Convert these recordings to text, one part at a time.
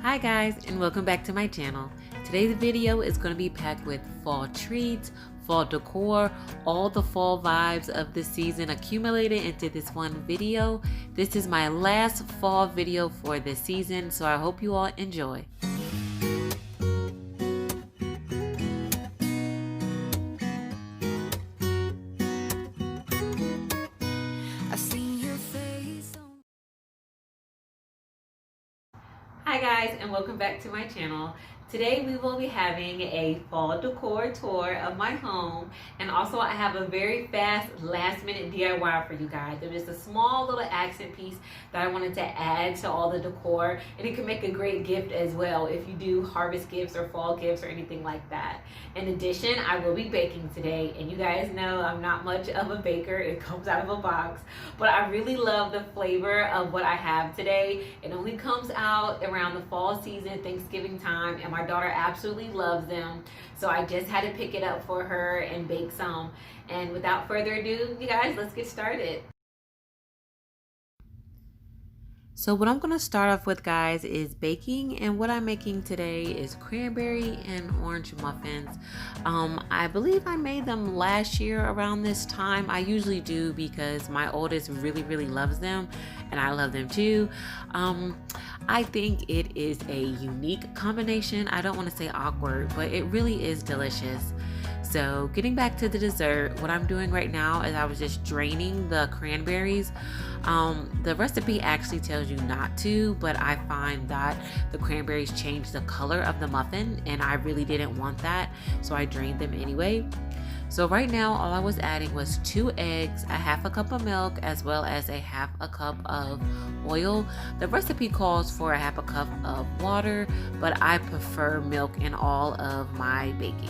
Hi guys, and welcome back to my channel. Today's video is going to be packed with fall treats, fall decor, all the fall vibes of the season accumulated into this one video. This is my last fall video for this season, so I hope you all enjoy. Hi guys, and welcome back to my channel. Today we will be having a fall decor tour of my home, and also I have a very fast last minute DIY for you guys. There is a small little accent piece that I wanted to add to all the decor, and it can make a great gift as well if you do harvest gifts or fall gifts or anything like that. In addition, I will be baking today, and you guys know I'm not much of a baker. It comes out of a box, but I really love the flavor of what I have today. It only comes out around the fall season, Thanksgiving time, and my daughter absolutely loves them, so I just had to pick it up for her and bake some. And without further ado, you guys, let's get started. So what I'm going to start off with, guys, is baking, and what I'm making today is cranberry and orange muffins. I believe I made them last year around this time. I usually do because my oldest really loves them, and I love them too. I think it is a unique combination. I don't want to say awkward, but it really is delicious. So getting back to the dessert, what I'm doing right now is I was just draining the cranberries. The recipe actually tells you not to, but I find that the cranberries change the color of the muffin, and I really didn't want that, so I drained them anyway. So right now all I was adding was 2 eggs, a half a cup of milk, as well as a half a cup of oil. The recipe calls for a half a cup of water, but I prefer milk in all of my baking.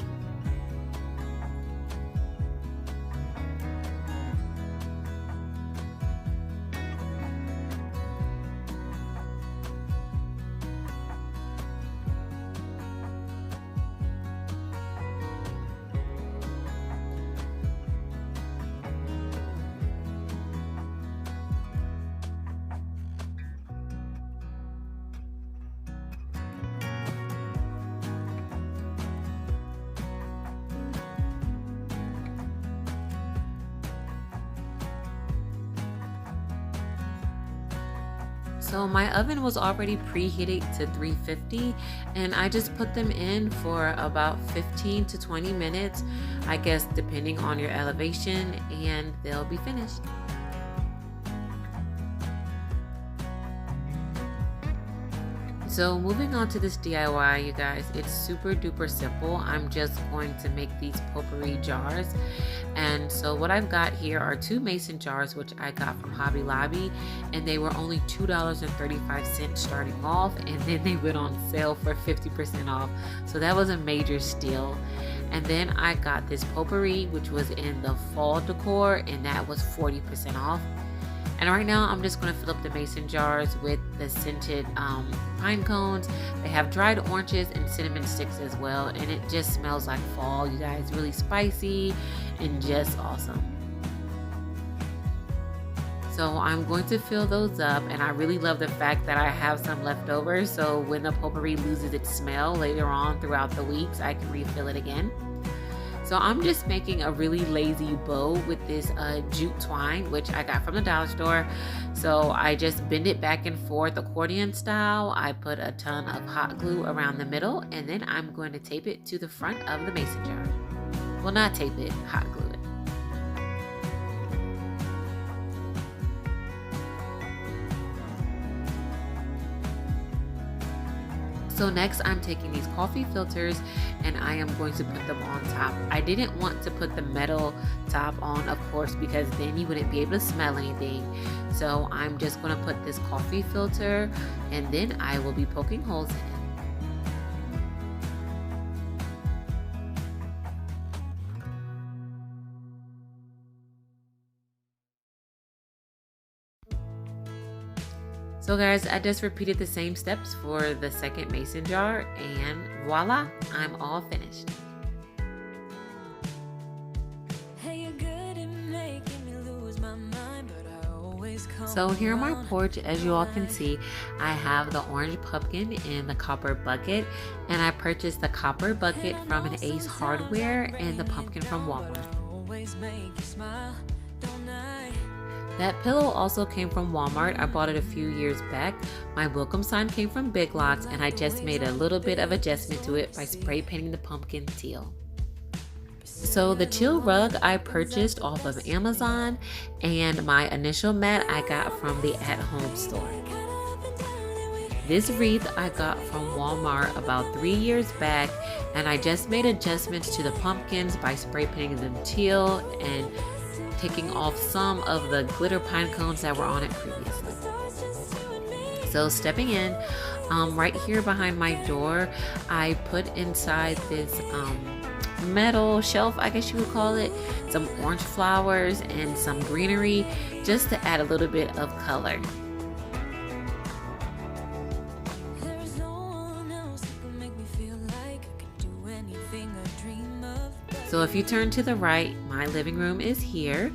So my oven was already preheated to 350, and I just put them in for about 15 to 20 minutes, I guess depending on your elevation, and they'll be finished. So moving on to this DIY, you guys, it's super duper simple. I'm just going to make these potpourri jars. And so what I've got here are 2 mason jars, which I got from Hobby Lobby, and they were only $2.35 starting off, and then they went on sale for 50% off. So that was a major steal. And then I got this potpourri, which was in the fall decor, and that was 40% off. And right now I'm just going to fill up the mason jars with the scented pine cones. They have dried oranges and cinnamon sticks as well, and it just smells like fall, you guys. Really spicy and just awesome. So I'm going to fill those up, and I really love the fact that I have some left over, so when the potpourri loses its smell later on throughout the weeks, I can refill it again. So I'm just making a really lazy bow with this jute twine, which I got from the dollar store. So I just bend it back and forth accordion style. I put a ton of hot glue around the middle, and then I'm going to tape it to the front of the mason jar. Well, not tape it, hot glue it. So next I'm taking these coffee filters, and I am going to put them on top. I didn't want to put the metal top on, of course, because then you wouldn't be able to smell anything. So I'm just going to put this coffee filter, and then I will be poking holes in it. So guys, I just repeated the same steps for the second mason jar, and voila, I'm all finished. So here on my porch, as you all can see, I have the orange pumpkin in the copper bucket, and I purchased the copper bucket from an Ace Hardware and the pumpkin from Walmart. That pillow also came from Walmart. I bought it a few years back. My welcome sign came from Big Lots, and I just made a little bit of adjustment to it by spray painting the pumpkin teal. So the teal rug I purchased off of Amazon, and my initial mat I got from the at-home store. This wreath I got from Walmart about 3 years back, and I just made adjustments to the pumpkins by spray painting them teal and taking off some of the glitter pine cones that were on it previously. So stepping in, right here behind my door, I put inside this metal shelf, I guess you would call it, some orange flowers and some greenery just to add a little bit of color. So if you turn to the right, my living room is here,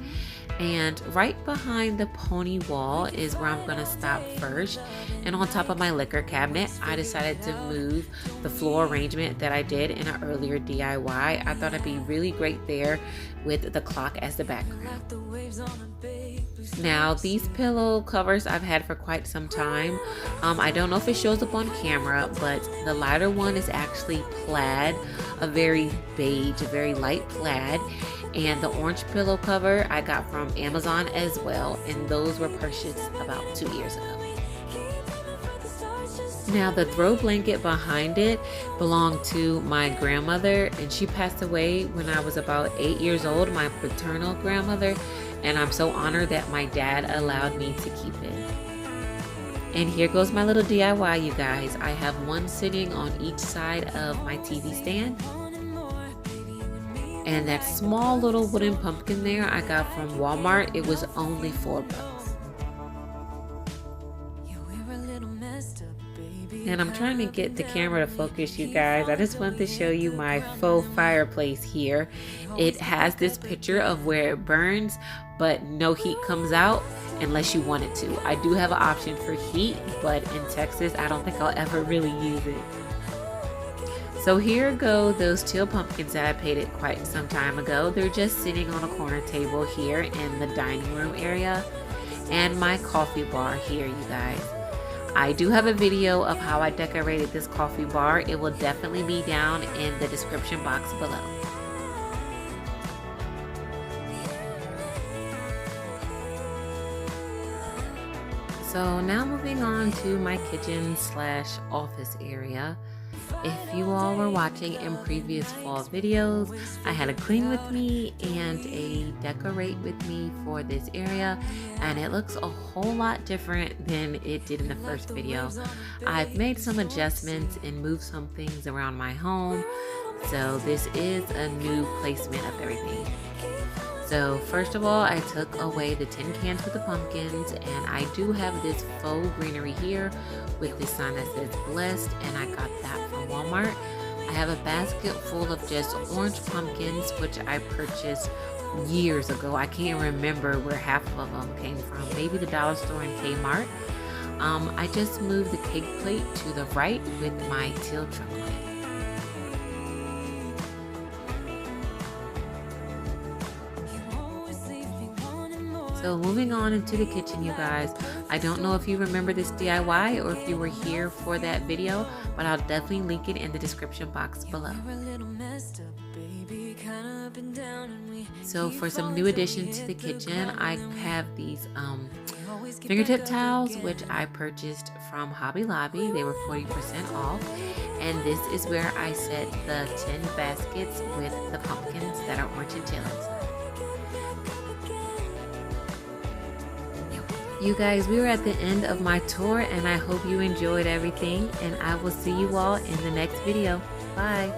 and right behind the pony wall is where I'm gonna stop first. And on top of my liquor cabinet, I decided to move the floor arrangement that I did in an earlier DIY. I thought it'd be really great there with the clock as the background. Now these pillow covers I've had for quite some time. I don't know if it shows up on camera, but the lighter one is actually plaid, a very beige, a very light plaid. And the orange pillow cover I got from Amazon as well, and those were purchased about 2 years ago. Now the throw blanket behind it belonged to my grandmother, and she passed away when I was about 8 years old, my paternal grandmother, and I'm so honored that my dad allowed me to keep it. And here goes my little DIY, you guys. I have one sitting on each side of my TV stand. And that small little wooden pumpkin there I got from Walmart. It was only $4. And I'm trying to get the camera to focus, you guys. I just want to show you my faux fireplace here. It has this picture of where it burns, but no heat comes out unless you want it to. I do have an option for heat, but in Texas, I don't think I'll ever really use it. So here go those teal pumpkins that I painted quite some time ago. They're just sitting on a corner table here in the dining room area, and my coffee bar here, you guys. I do have a video of how I decorated this coffee bar. It will definitely be down in the description box below. So now moving on to my kitchen / office area. If you all were watching in previous fall videos, I had a clean with me and a decorate with me for this area, and it looks a whole lot different than it did in the first video. I've made some adjustments and moved some things around my home, so this is a new placement of everything. So first of all, I took away the tin cans with the pumpkins, and I do have this faux greenery here with this sign that says blessed, and I got that from Walmart. I have a basket full of just orange pumpkins, which I purchased years ago. I can't remember where half of them came from, maybe the dollar store in Kmart. I just moved the cake plate to the right with my teal truck on it. So moving on into the kitchen, you guys. I don't know if you remember this DIY or if you were here for that video, but I'll definitely link it in the description box below. So for some new additions to the kitchen, I have these fingertip towels, which I purchased from Hobby Lobby. They were 40% off. And this is where I set the 10 baskets with the pumpkins that are orange and teal inside. You guys, we were at the end of my tour, and I hope you enjoyed everything, and I will see you all in the next video. Bye.